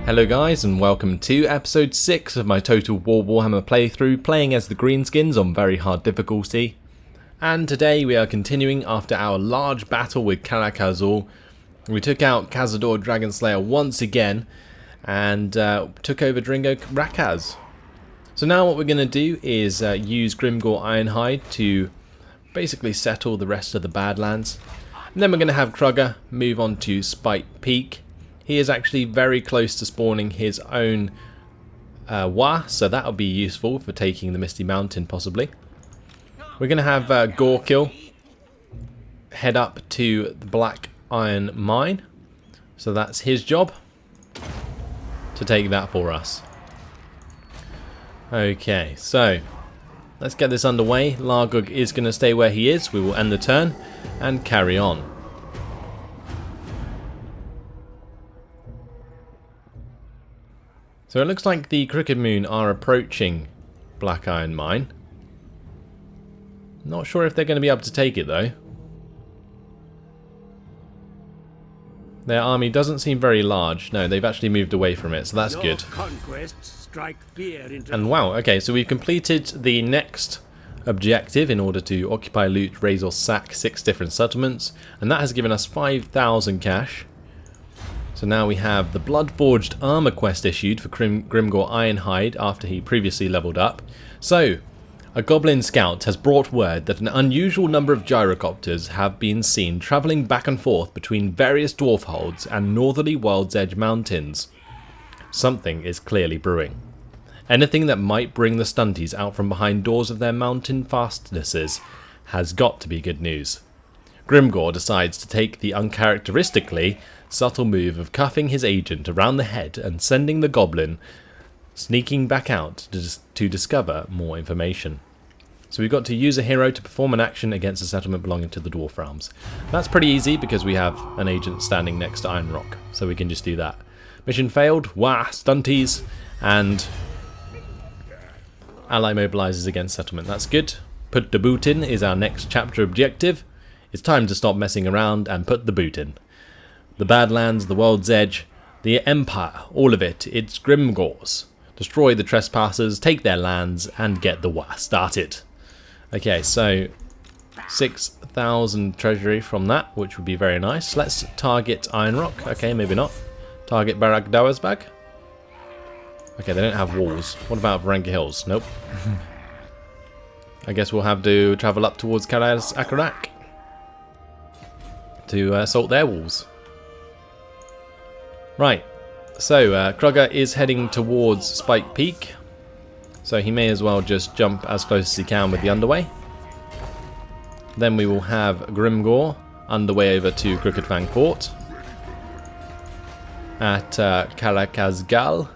Hello guys and welcome to episode 6 of my Total War Warhammer playthrough, playing as the Greenskins on very hard difficulty. And today we are continuing after our large battle with Karak Azul. We took out Cazador Dragonslayer once again and took over Dringo Rakaz. So now what we're going to do is use Grimgor Ironhide to basically settle the rest of the Badlands. And then we're going to have Krugger move on to Spike Peak. He is actually very close to spawning his own Wa, so that'll be useful for taking the Misty Mountain possibly. We're going to have Gorkil head up to the Black Iron Mine, so that's his job to take that for us. Okay, so let's get this underway. Largug is going to stay where he is. We will end the turn and carry on. So it looks like the Crooked Moon are approaching Black Iron Mine. Not sure if they're going to be able to take it though. Their army doesn't seem very large. No, they've actually moved away from it, so that's good. And wow, okay, so we've completed the next objective in order to occupy, loot, raise or sack 6 different settlements. And that has given us 5,000 cash. So now we have the Blood-Forged Armor quest issued for Grimgor Ironhide after he previously leveled up. So, a Goblin Scout has brought word that an unusual number of gyrocopters have been seen travelling back and forth between various dwarf holds and northerly World's Edge mountains. Something is clearly brewing. Anything that might bring the stunties out from behind doors of their mountain fastnesses has got to be good news. Grimgor decides to take the uncharacteristically subtle move of cuffing his agent around the head and sending the goblin sneaking back out to discover more information. So we've got to use a hero to perform an action against a settlement belonging to the Dwarf Realms. That's pretty easy because we have an agent standing next to Iron Rock, so we can just do that. Mission failed, wah, stunties, and ally mobilizes against settlement. That's good. Put the boot in is our next chapter objective. It's time to stop messing around and put the boot in. The Badlands, the World's Edge, the Empire, all of it, it's Grimgor's. Destroy the trespassers, take their lands, and get the war started. Okay, so 6,000 treasury from that, which would be very nice. Let's target Iron Rock. Okay, maybe not. Target Barak Dawersbag. Okay, they don't have walls. What about Varanka Hills? Nope. I guess we'll have to travel up towards Karaz Akarak to assault their walls. Right, so Krugger is heading towards Spike Peak, so he may as well just jump as close as he can with the underway. Then we will have Grimgor underway over to Crooked Fang Fort at Karakazgal.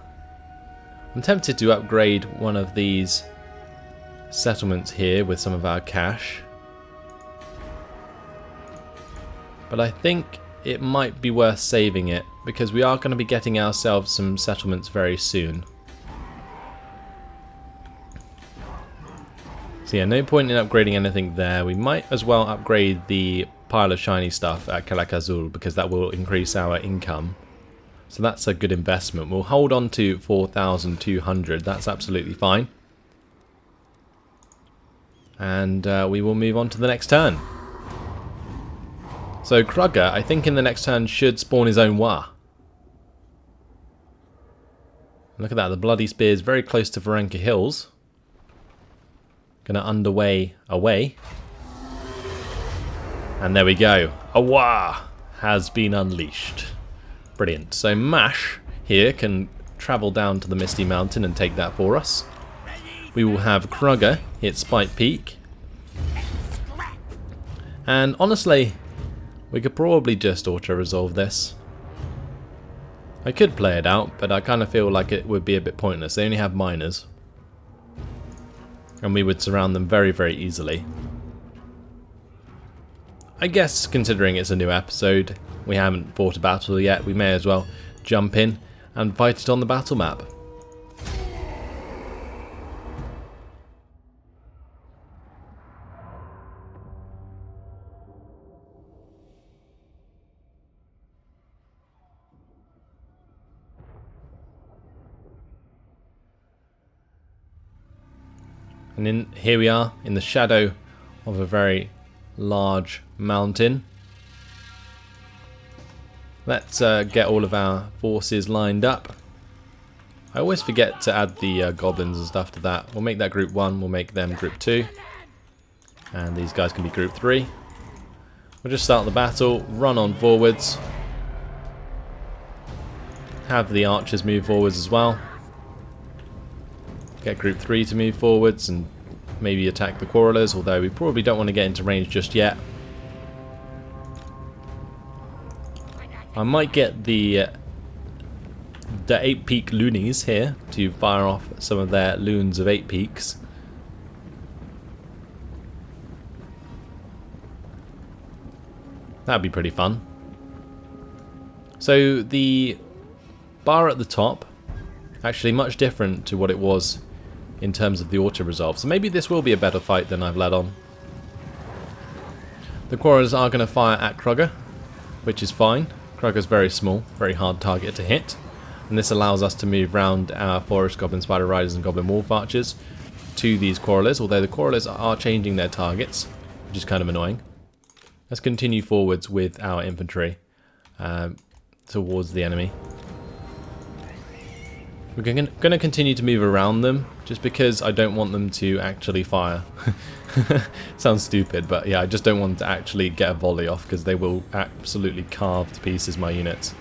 I'm tempted to upgrade one of these settlements here with some of our cash, but I think it might be worth saving it because we are going to be getting ourselves some settlements very soon. So yeah, no point in upgrading anything there. We might as well upgrade the pile of shiny stuff at Karak Azul because that will increase our income. So that's a good investment. We'll hold on to 4,200. That's absolutely fine. And we will move on to the next turn. So Krugger, I think in the next turn, should spawn his own Wa. Look at that, the Bloody Spear is very close to Varanka Hills. Gonna underway away. And there we go. A Wa has been unleashed. Brilliant. So Mash here can travel down to the Misty Mountain and take that for us. We will have Krugger hit Spike Peak. And honestly, we could probably just auto-resolve this. I could play it out, but I kind of feel like it would be a bit pointless. They only have miners. And we would surround them very, very easily. I guess, considering it's a new episode, we haven't fought a battle yet, we may as well jump in and fight it on the battle map. And here we are in the shadow of a very large mountain. Let's get all of our forces lined up. I always forget to add the goblins and stuff to that. We'll make that group 1, we'll make them group 2. And these guys can be group 3. We'll just start the battle, run on forwards. Have the archers move forwards as well. Get group 3 to move forwards and maybe attack the quarrelers, although we probably don't want to get into range just yet. I might get the 8 peak loonies here to fire off some of their loons of 8 peaks. That'd be pretty fun. So the bar at the top, actually much different to what it was in terms of the auto resolve. So maybe this will be a better fight than I've led on. The quarrelers are going to fire at Krugger, which is fine. Krugger's very small, very hard target to hit. And this allows us to move round our Forest Goblin Spider Riders and Goblin Wolf Archers to these quarrelers, although the quarrelers are changing their targets, which is kind of annoying. Let's continue forwards with our infantry towards the enemy. We're going to continue to move around them, just because I don't want them to actually fire. Sounds stupid, but yeah, I just don't want them to actually get a volley off, because they will absolutely carve to pieces my units.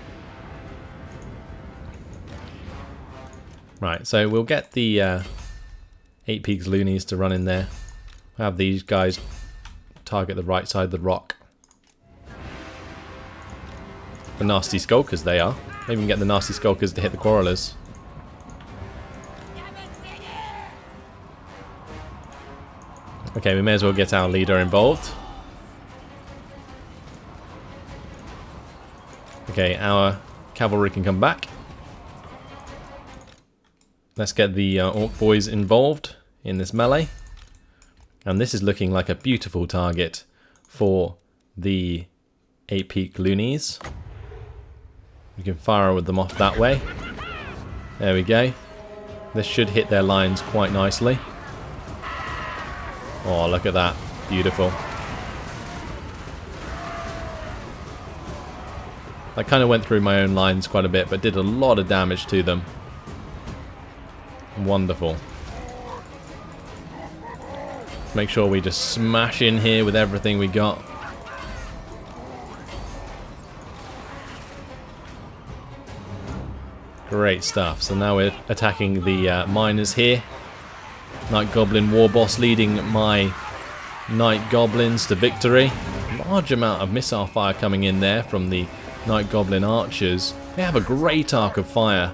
Right, so we'll get the 8 Peaks Loonies to run in there. We'll have these guys target the right side of the rock. The nasty skulkers they are. Maybe we can get the nasty skulkers to hit the quarrelers. Okay, we may as well get our leader involved. Okay, our cavalry can come back. Let's get the Orc boys involved in this melee. And this is looking like a beautiful target for the 8 Peak Loonies. We can fire with them off that way. There we go. This should hit their lines quite nicely. Oh, look at that. Beautiful. I kind of went through my own lines quite a bit, but did a lot of damage to them. Wonderful. Make sure we just smash in here with everything we got. Great stuff. So now we're attacking the miners here. Night Goblin War Boss leading my Night Goblins to victory. Large amount of missile fire coming in there from the Night Goblin Archers. They have a great arc of fire.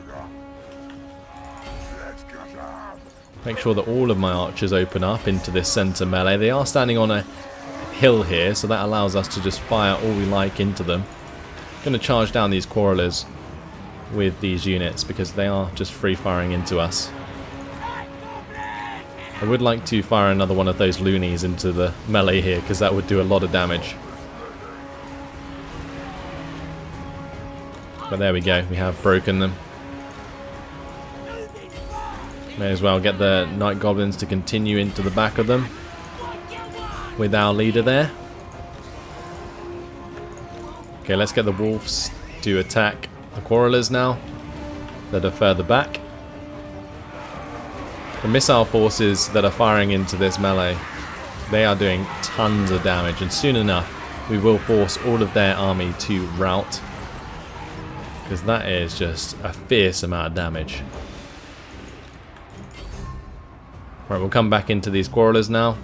Make sure that all of my archers open up into this center melee. They are standing on a hill here, so that allows us to just fire all we like into them. I'm going to charge down these quarrelers with these units because they are just free firing into us. I would like to fire another one of those loonies into the melee here because that would do a lot of damage. But there we go, we have broken them. May as well get the Night Goblins to continue into the back of them with our leader there. Okay, let's get the wolves to attack the quarrelers now that are further back. The missile forces that are firing into this melee, they are doing tons of damage, and soon enough we will force all of their army to rout, because that is just a fierce amount of damage. Right, we'll come back into these quarrelers now,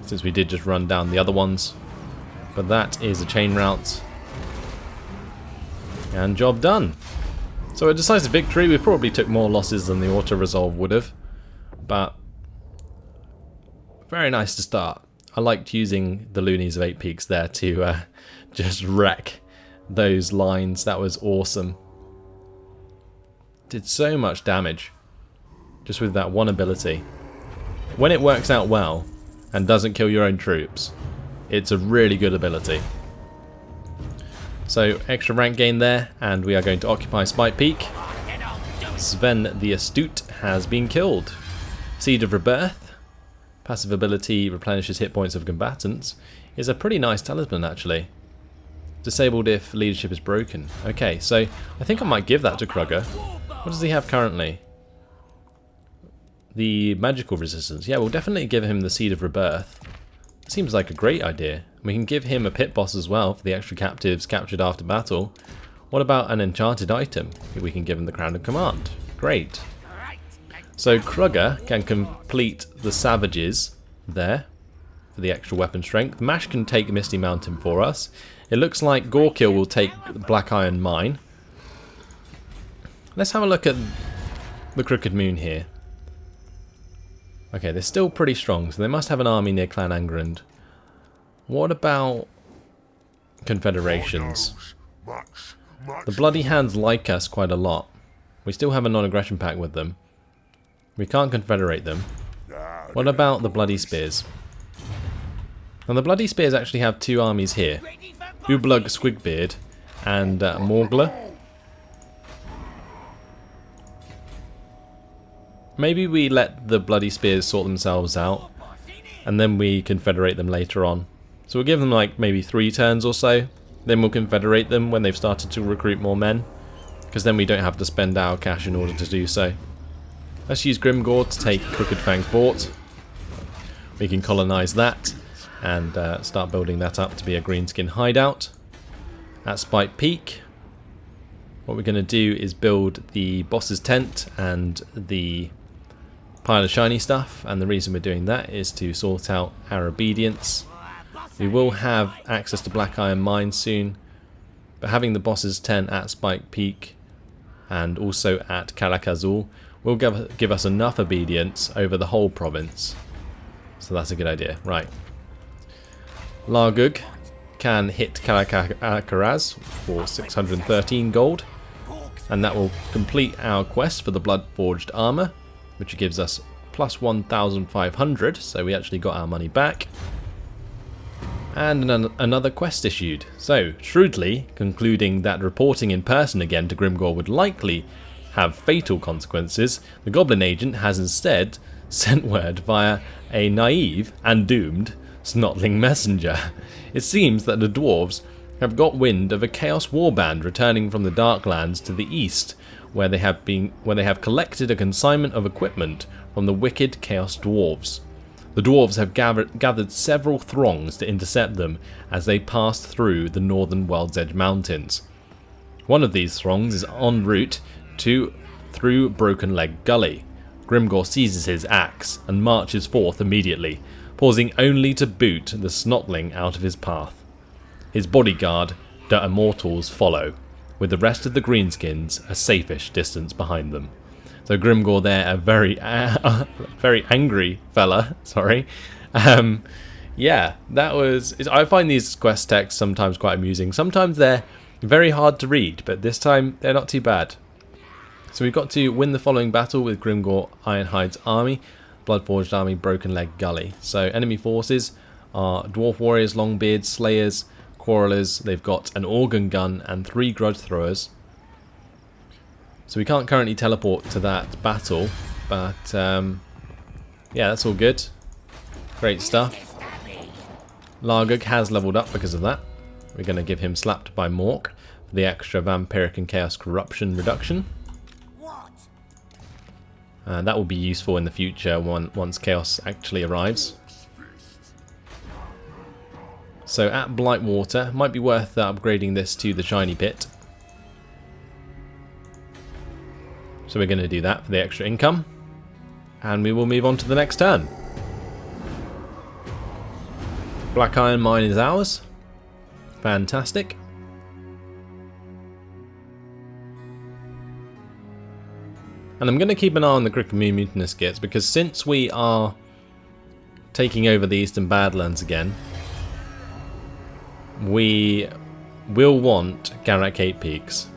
since we did just run down the other ones. But that is a chain rout. And job done. So a decisive victory. We probably took more losses than the auto-resolve would have. But very nice to start. I liked using the Loonies of 8 Peaks there to just wreck those lines. That was awesome. Did so much damage just with that one ability. When it works out well and doesn't kill your own troops, it's a really good ability. So extra rank gain there, and we are going to occupy Spike Peak. Sven the Astute has been killed. Seed of Rebirth. passive ability replenishes hit points of combatants, is a pretty nice talisman actually. Disabled if leadership is broken. Okay, so I think I might give that to Krugger. What does he have currently? The magical resistance. Yeah, we'll definitely give him the Seed of Rebirth. Seems like a great idea. We can give him a pit boss as well for the extra captives captured after battle. What about an enchanted item? We can give him the Crown of Command. Great. So Krugger can complete the Savages there for the extra weapon strength. Mash can take Misty Mountain for us. It looks like Gorkill will take Black Iron Mine. Let's have a look at the Crooked Moon here. Okay, they're still pretty strong, so they must have an army near Clan Angrand. What about confederations? The Bloody Hands like us quite a lot. We still have a non-aggression pact with them. We can't confederate them. What about the Bloody Spears? Now the Bloody Spears actually have two armies here. Ublug Squigbeard and Morgler. Maybe we let the Bloody Spears sort themselves out, and then we confederate them later on. So we'll give them like maybe 3 turns or so, then we'll confederate them when they've started to recruit more men, because then we don't have to spend our cash in order to do so. Let's use Grimgor to take Crooked Fang Fort. We can colonise that, and start building that up to be a greenskin hideout. At Spike Peak, what we're going to do is build the boss's tent and the pile of shiny stuff, and the reason we're doing that is to sort out our obedience. We will have access to Black Iron Mine soon, but having the boss's tent at Spike Peak and also at Karak-Azul will give us enough obedience over the whole province. So that's a good idea. Right. Largug can hit Karak-Araz for 613 gold, and that will complete our quest for the Blood-Forged Armour, which gives us plus 1,500, so we actually got our money back. And another quest issued. So, shrewdly concluding that reporting in person again to Grimgor would likely have fatal consequences, the Goblin Agent has instead sent word via a naive and doomed Snotling messenger. It seems that the dwarves have got wind of a Chaos Warband returning from the Darklands to the east, where they have collected a consignment of equipment from the wicked Chaos Dwarves. The dwarves have gathered several throngs to intercept them as they pass through the northern World's Edge Mountains. One of these throngs is en route through Broken Leg Gully. Grimgor seizes his axe and marches forth immediately, pausing only to boot the Snotling out of his path. His bodyguard, the Immortals, follow, with the rest of the Greenskins a safe-ish distance behind them. So Grimgor there, a very angry fella, sorry. Yeah, that was... I find these quest texts sometimes quite amusing. Sometimes they're very hard to read, but this time they're not too bad. So we've got to win the following battle with Grimgor Ironhide's army, Bloodforged army, Broken Leg Gully. So enemy forces are Dwarf Warriors, Longbeards, Slayers, Quarrelers. They've got an Organ Gun and 3 Grudge Throwers. So we can't currently teleport to that battle, but yeah, that's all good. Great stuff. Largug has leveled up because of that. We're going to give him Slapped by Mork for the extra Vampiric and Chaos Corruption reduction. That will be useful in the future once Chaos actually arrives. So at Blightwater, might be worth upgrading this to the Shiny Pit. So we're going to do that for the extra income. And we will move on to the next turn. Black Iron Mine is ours. Fantastic. And I'm going to keep an eye on the Crooked Moon Mutinous Gits, because since we are taking over the Eastern Badlands again, we will want Garak 8 Peaks.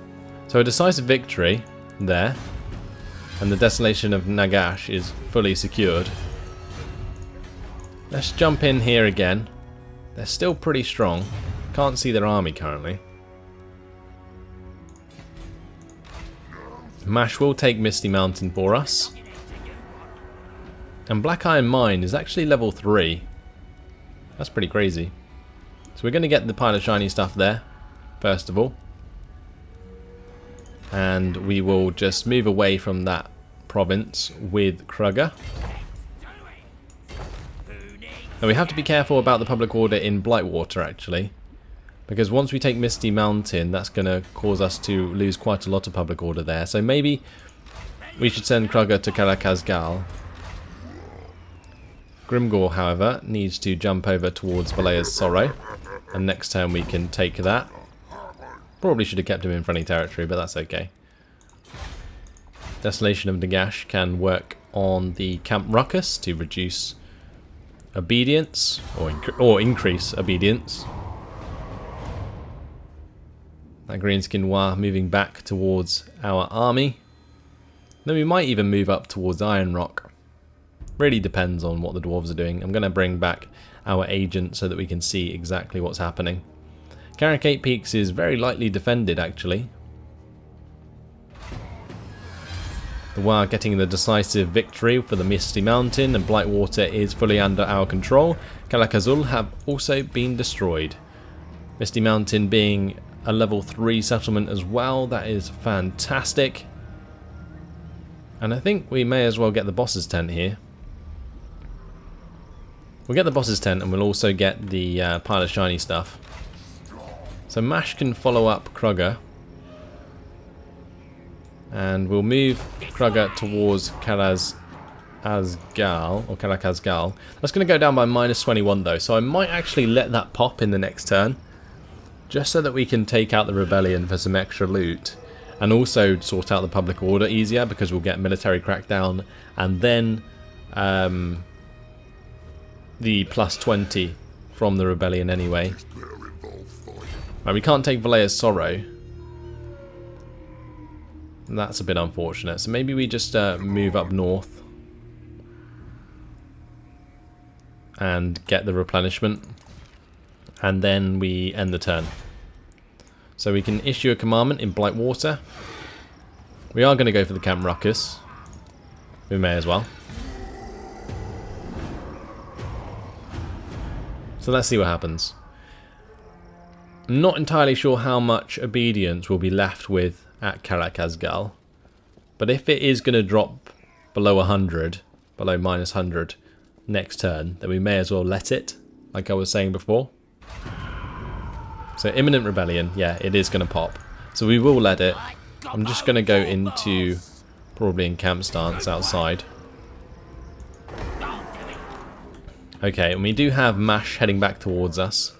So a decisive victory there, and the Desolation of Nagash is fully secured. Let's jump in here again. They're still pretty strong. Can't see their army currently. Mash will take Misty Mountain for us. And Black Iron Mine is actually level 3. That's pretty crazy. So we're going to get the pile of shiny stuff there, first of all. And we will just move away from that province with Krugger. Now we have to be careful about the public order in Blightwater actually, because once we take Misty Mountain, that's going to cause us to lose quite a lot of public order there. So maybe we should send Krugger to Karakazgal. Grimgor, however, needs to jump over towards Valea's Sorrow, and next turn we can take that. Probably should have kept him in friendly territory, but that's okay. Desolation of Nagash can work on the Camp Ruckus to reduce obedience, or increase obedience. That Greenskin War moving back towards our army. Then we might even move up towards Iron Rock. Really depends on what the dwarves are doing. I'm going to bring back our agent so that we can see exactly what's happening. Carrick 8 Peaks is very lightly defended actually. The War getting the decisive victory for the Misty Mountain, and Blightwater is fully under our control. Kalakazul have also been destroyed. Misty Mountain being a level 3 settlement as well, that is fantastic. And I think we may as well get the boss's tent here. We'll get the boss's tent and we'll also get the pile of shiny stuff. So Mash can follow up Krugger. And we'll move Krugger towards Karakazgal. That's going to go down by -21 though, so I might actually let that pop in the next turn. Just so that we can take out the rebellion for some extra loot. And also sort out the public order easier, because we'll get military crackdown and then the +20 from the rebellion anyway. Right, we can't take Valea's Sorrow. That's a bit unfortunate, so maybe we just move up north and get the replenishment, and then we end the turn. So we can issue a commandment in Blightwater. We are going to go for the Camp Ruckus. We may as well. So let's see what happens. I'm not entirely sure how much obedience we'll be left with at Karakazgal, but if it is going to drop below 100, below -100 next turn, then we may as well let it, like I was saying before. So imminent rebellion, yeah, it is going to pop. So we will let it. I'm just going to go into probably in camp stance outside. Okay, and we do have Mash heading back towards us.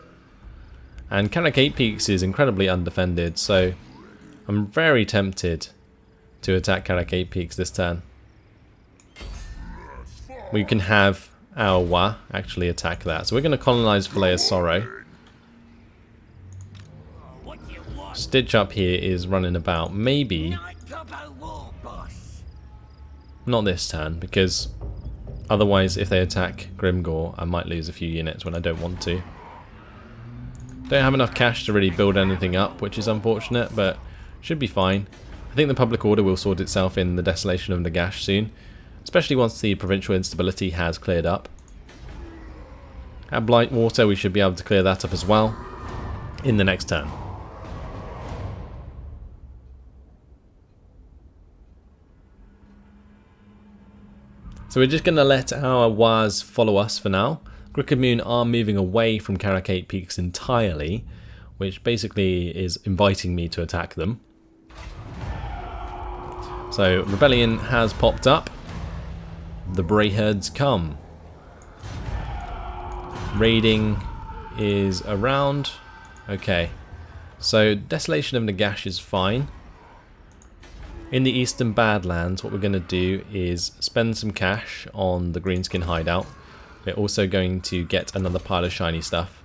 And Carrick 8 Peaks is incredibly undefended, so I'm very tempted to attack Carrick 8 Peaks this turn. We can have our Wa actually attack that. So we're going to colonize Valea's Sorrow. Stitch up here is running about. Maybe not this turn, because otherwise if they attack Grimgor I might lose a few units when I don't want to. Don't have enough cash to really build anything up, which is unfortunate, but should be fine. I think the public order will sort itself in the Desolation of Nagash soon, especially once the provincial instability has cleared up. At Blightwater we should be able to clear that up as well in the next turn. So we're just going to let our Waz follow us for now. Grickamoon are moving away from Carrick 8 Peaks entirely, which basically is inviting me to attack them. So rebellion has popped up. The Brayherds come. Raiding is around. Okay, so Desolation of Nagash is fine. In the Eastern Badlands, what we're going to do is spend some cash on the Greenskin hideout. We're also going to get another pile of shiny stuff.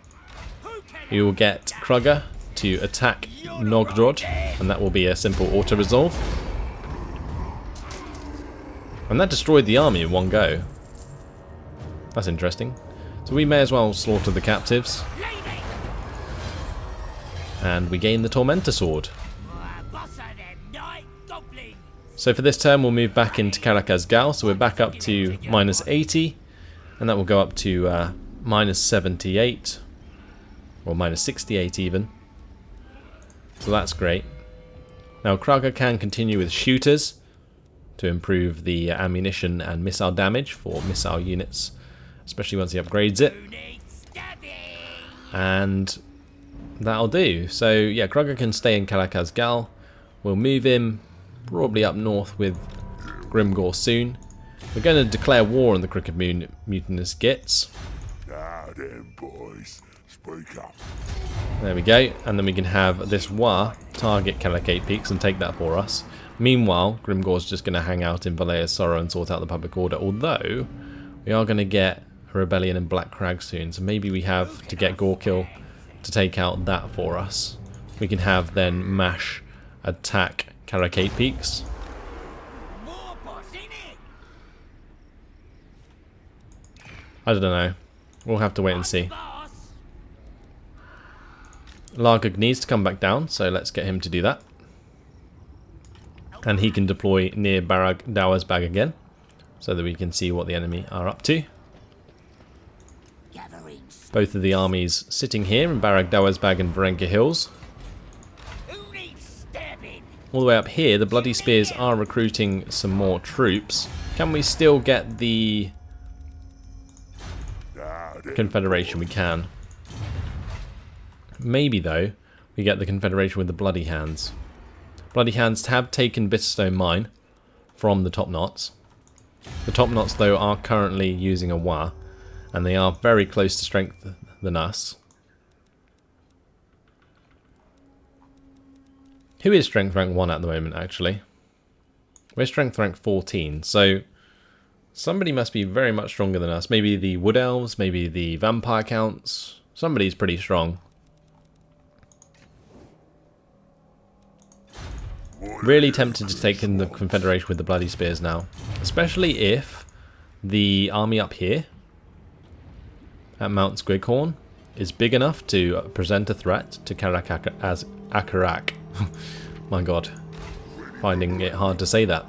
We will get Krugger to attack Nogdrod, and that will be a simple auto-resolve. And that destroyed the army in one go. That's interesting. So we may as well slaughter the captives. And we gain the Tormentor Sword. So So for this turn we'll move back into Karakazgal, so we're back up to -80, and that will go up to -78, or -68 even. So that's great. Now Kraga can continue with shooters to improve the ammunition and missile damage for missile units, especially once he upgrades it. And that'll do. So yeah, Kraga can stay in Karakazgal. We'll move him probably up north with Grimgor soon. We're going to declare war on the Crooked Mutinous Gits. Now then, boys, speak up. There we go, and then we can have this War target Caliphate Peaks and take that for us. Meanwhile, Grimgor's just going to hang out in Valea's Sorrow and sort out the public order, although we are going to get a rebellion in Black Crag soon, so maybe we have to get Gorkill to take out that for us. We can have then Mash attack Caliphate Peaks. I don't know. We'll have to wait and see. Largug needs to come back down, so let's get him to do that. And he can deploy near Barag Dawarsbag again, so that we can see what the enemy are up to. Both of the armies sitting here in Barag Dawarsbag and Varenka Hills. All the way up here, the Bloody Spears are recruiting some more troops. Can we still get the Confederation? We can. Maybe, though, we get the Confederation with the Bloody Hands. Bloody Hands have taken Bitterstone Mine from the Top Knots. The Top Knots, though, are currently using a War, and they are very close to strength than us. Who is strength rank 1 at the moment, actually? We're strength rank 14, so somebody must be very much stronger than us. Maybe the Wood Elves, maybe the Vampire Counts. Somebody's pretty strong. Really tempted to take in the Confederation with the Bloody Spears now. Especially if the army up here at Mount Squighorn is big enough to present a threat to Akarak. My god. Finding it hard to say that.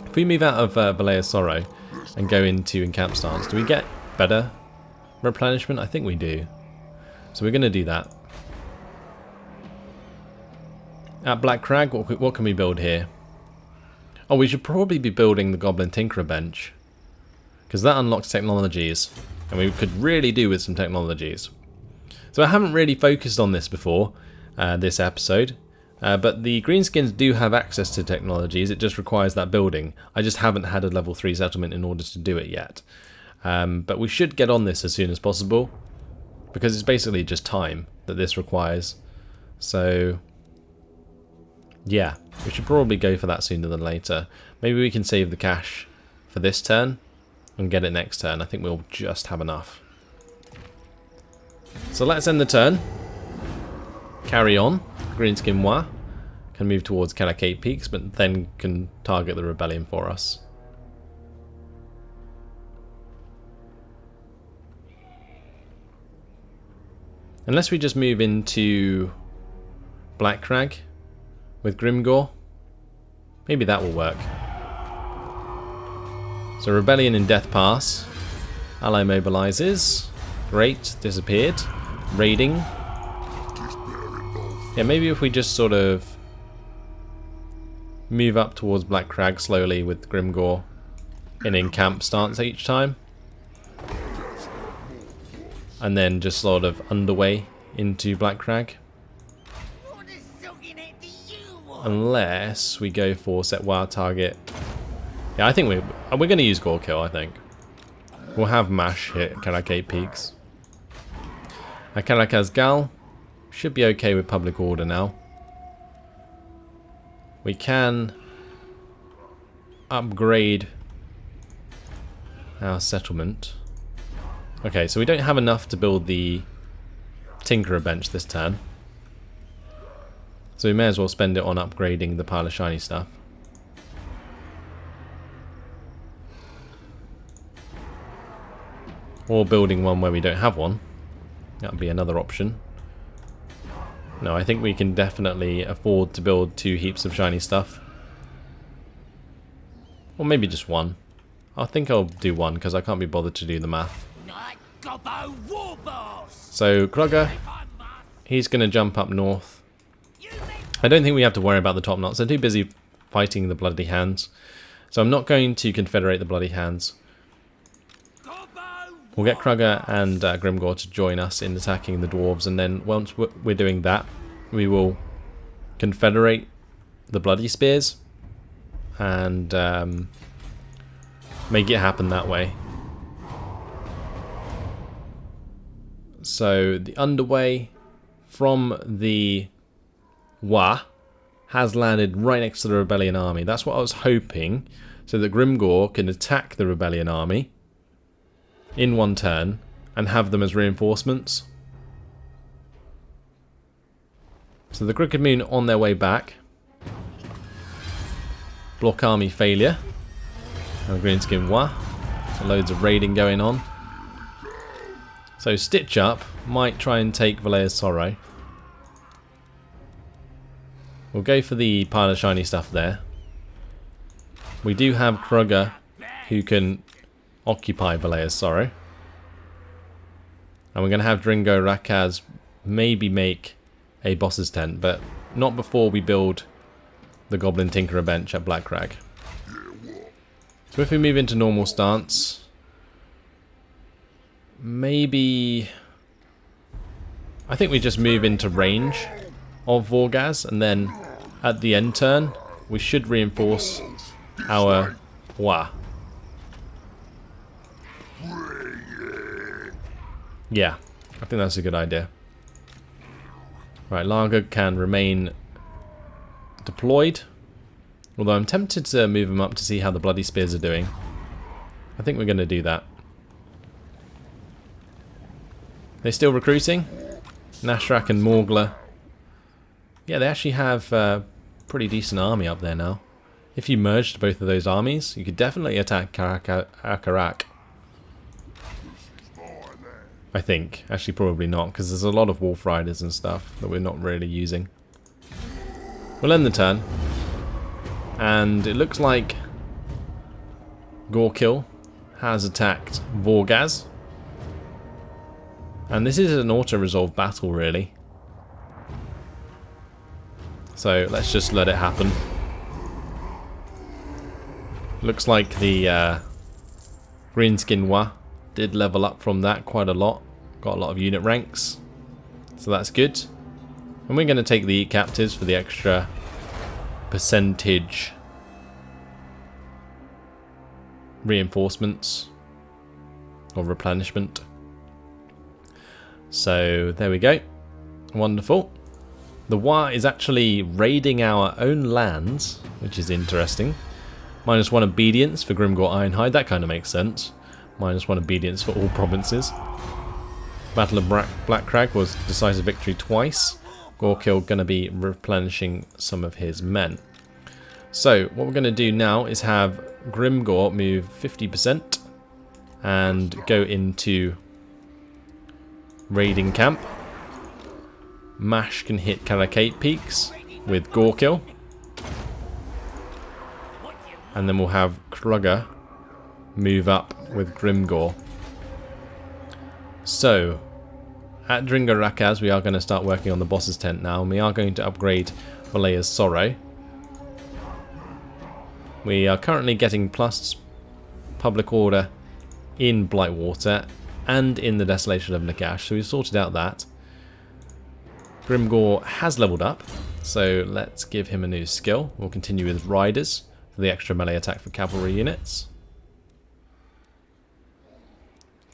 If we move out of Valea's Sorrow and go into Encamp Stance, do we get better replenishment? I think we do. So we're going to do that. At Black Crag, what can we build here? Oh, we should probably be building the Goblin Tinkerer bench, because that unlocks technologies, and we could really do with some technologies. So I haven't really focused on this before, this episode, but the Greenskins do have access to technologies. It just requires that building. I just haven't had a level 3 settlement in order to do it yet. But we should get on this as soon as possible, because it's basically just time that this requires. So yeah, we should probably go for that sooner than later. Maybe we can save the cash for this turn and get it next turn. I think we'll just have enough. So let's end the turn. Carry on. Greenskin Moi can move towards Caliphate Peaks, but then can target the rebellion for us. Unless we just move into Black Crag with Grimgor, maybe that will work. So rebellion in Death Pass. Ally mobilizes. Great, disappeared. Raiding. Yeah, maybe if we just sort of move up towards Black Crag slowly with Grimgor in encamp stance each time. And then just sort of underway into Black Crag. Unless we go for set wild target. Yeah, I think we're going to use Gorkill, I think. We'll have Mash hit Caliphate Peaks. Karakazgal should be okay with public order now. We can upgrade our settlement. Okay, so we don't have enough to build the Tinkerer bench this turn. So we may as well spend it on upgrading the pile of shiny stuff. Or building one where we don't have one. That would be another option. No, I think we can definitely afford to build 2 heaps of shiny stuff. Or maybe just one. I think I'll do one because I can't be bothered to do the math. So Krugger, he's going to jump up north. I don't think we have to worry about the top knots. They're too busy fighting the Bloody Hands. So I'm not going to confederate the Bloody Hands. We'll get Krugger and Grimgor to join us in attacking the dwarves, and then once we're doing that, we will confederate the Bloody Spears and make it happen that way. So the underway from the Wa has landed right next to the Rebellion army. That's what I was hoping, so that Grimgor can attack the Rebellion army in one turn and have them as reinforcements. So the Crooked Moon on their way back. Block army failure. And Greenskin Wa. So loads of raiding going on. So Stitch Up might try and take Valea's Sorrow. We'll go for the pile of shiny stuff there. We do have Krugger who can occupy Valea's Sorrow. And we're going to have Dringo Rakaz maybe make a boss's tent, but not before we build the Goblin Tinkerer bench at Black Crag. So if we move into normal stance, maybe I think we just move into range of Vorgaz, and then at the end turn we should reinforce our Wa. Yeah, I think that's a good idea. Right, Lager can remain deployed, although I'm tempted to move him up to see how the Bloody Spears are doing. I think we're going to do that. They're still recruiting. Nashrak and Morgla. Yeah, they actually have a pretty decent army up there now. If you merged both of those armies, you could definitely attack Akarak. I think. Actually, probably not, because there's a lot of Wolf Riders and stuff that we're not really using. We'll end the turn. And it looks like Gorkil has attacked Vorgaz. And this is an auto-resolve battle, really. So let's just let it happen. Looks like the Greenskin Wa did level up from that quite a lot. Got a lot of unit ranks. So that's good. And we're going to take the captives for the extra percentage reinforcements or replenishment. So there we go. Wonderful. The Wa is actually raiding our own lands, which is interesting. -1 obedience for Grimgor Ironhide, that kind of makes sense. -1 obedience for all provinces. Battle of Black Crag was decisive victory twice. Gorkil going to be replenishing some of his men. So what we're going to do now is have Grimgor move 50% and go into raiding camp. Mash can hit Karakate Peaks with Gorkil. And then we'll have Krugger move up with Grimgor. So, at Dringo Rakaz we are going to start working on the boss's tent now, and we are going to upgrade Valea's Sorrow. We are currently getting plus public order in Blightwater and in the Desolation of Nagash, so we've sorted out that. Grimgor has leveled up, so let's give him a new skill. We'll continue with Riders for the extra melee attack for cavalry units.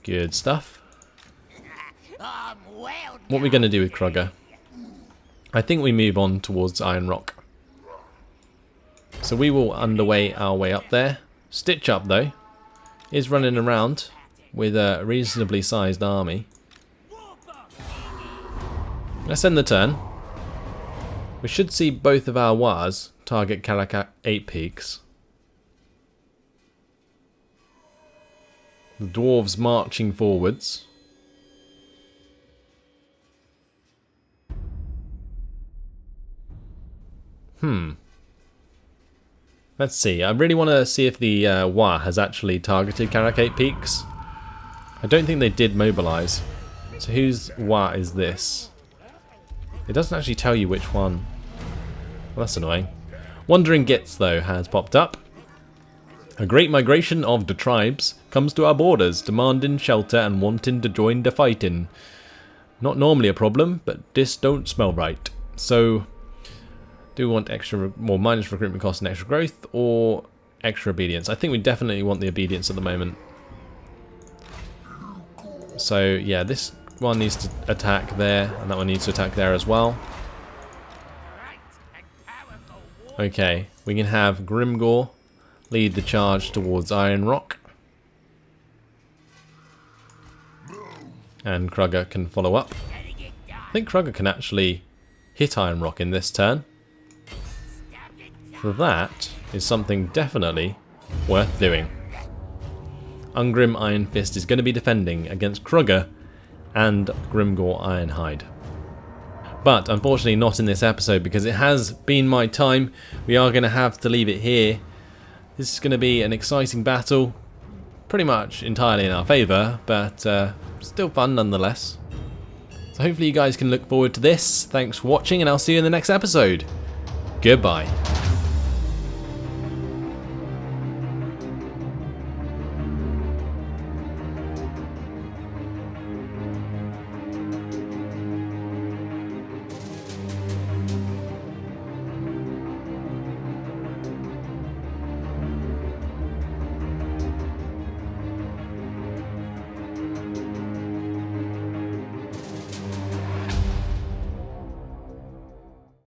Good stuff. What are we going to do with Krugger? I think we move on towards Iron Rock. So we will underway our way up there. Stitch Up, though, is running around with a reasonably sized army. Let's end the turn. We should see both of our Wars target Karakate 8 Peaks. The dwarves marching forwards. Let's see. I really want to see if the Wa has actually targeted Karakate Peaks. I don't think they did mobilize. So whose Wa is this? It doesn't actually tell you which one. Well, that's annoying. Wandering Gits, though, has popped up. A great migration of the tribes comes to our borders, demanding shelter and wanting to join the fighting. Not normally a problem, but this don't smell right. So, do we want extra, more minus recruitment cost and extra growth, or extra obedience? I think we definitely want the obedience at the moment. So, yeah, this one needs to attack there, and that one needs to attack there as well. Okay, we can have Grimgor lead the charge towards Iron Rock. And Krugger can follow up. I think Krugger can actually hit Iron Rock in this turn. So that is something definitely worth doing. Ungrim Iron Fist is going to be defending against Krugger and Grimgor Ironhide. But unfortunately not in this episode, because it has been my time. We are going to have to leave it here. This is going to be an exciting battle, pretty much entirely in our favour, but still fun nonetheless. So hopefully you guys can look forward to this. Thanks for watching, and I'll see you in the next episode. Goodbye.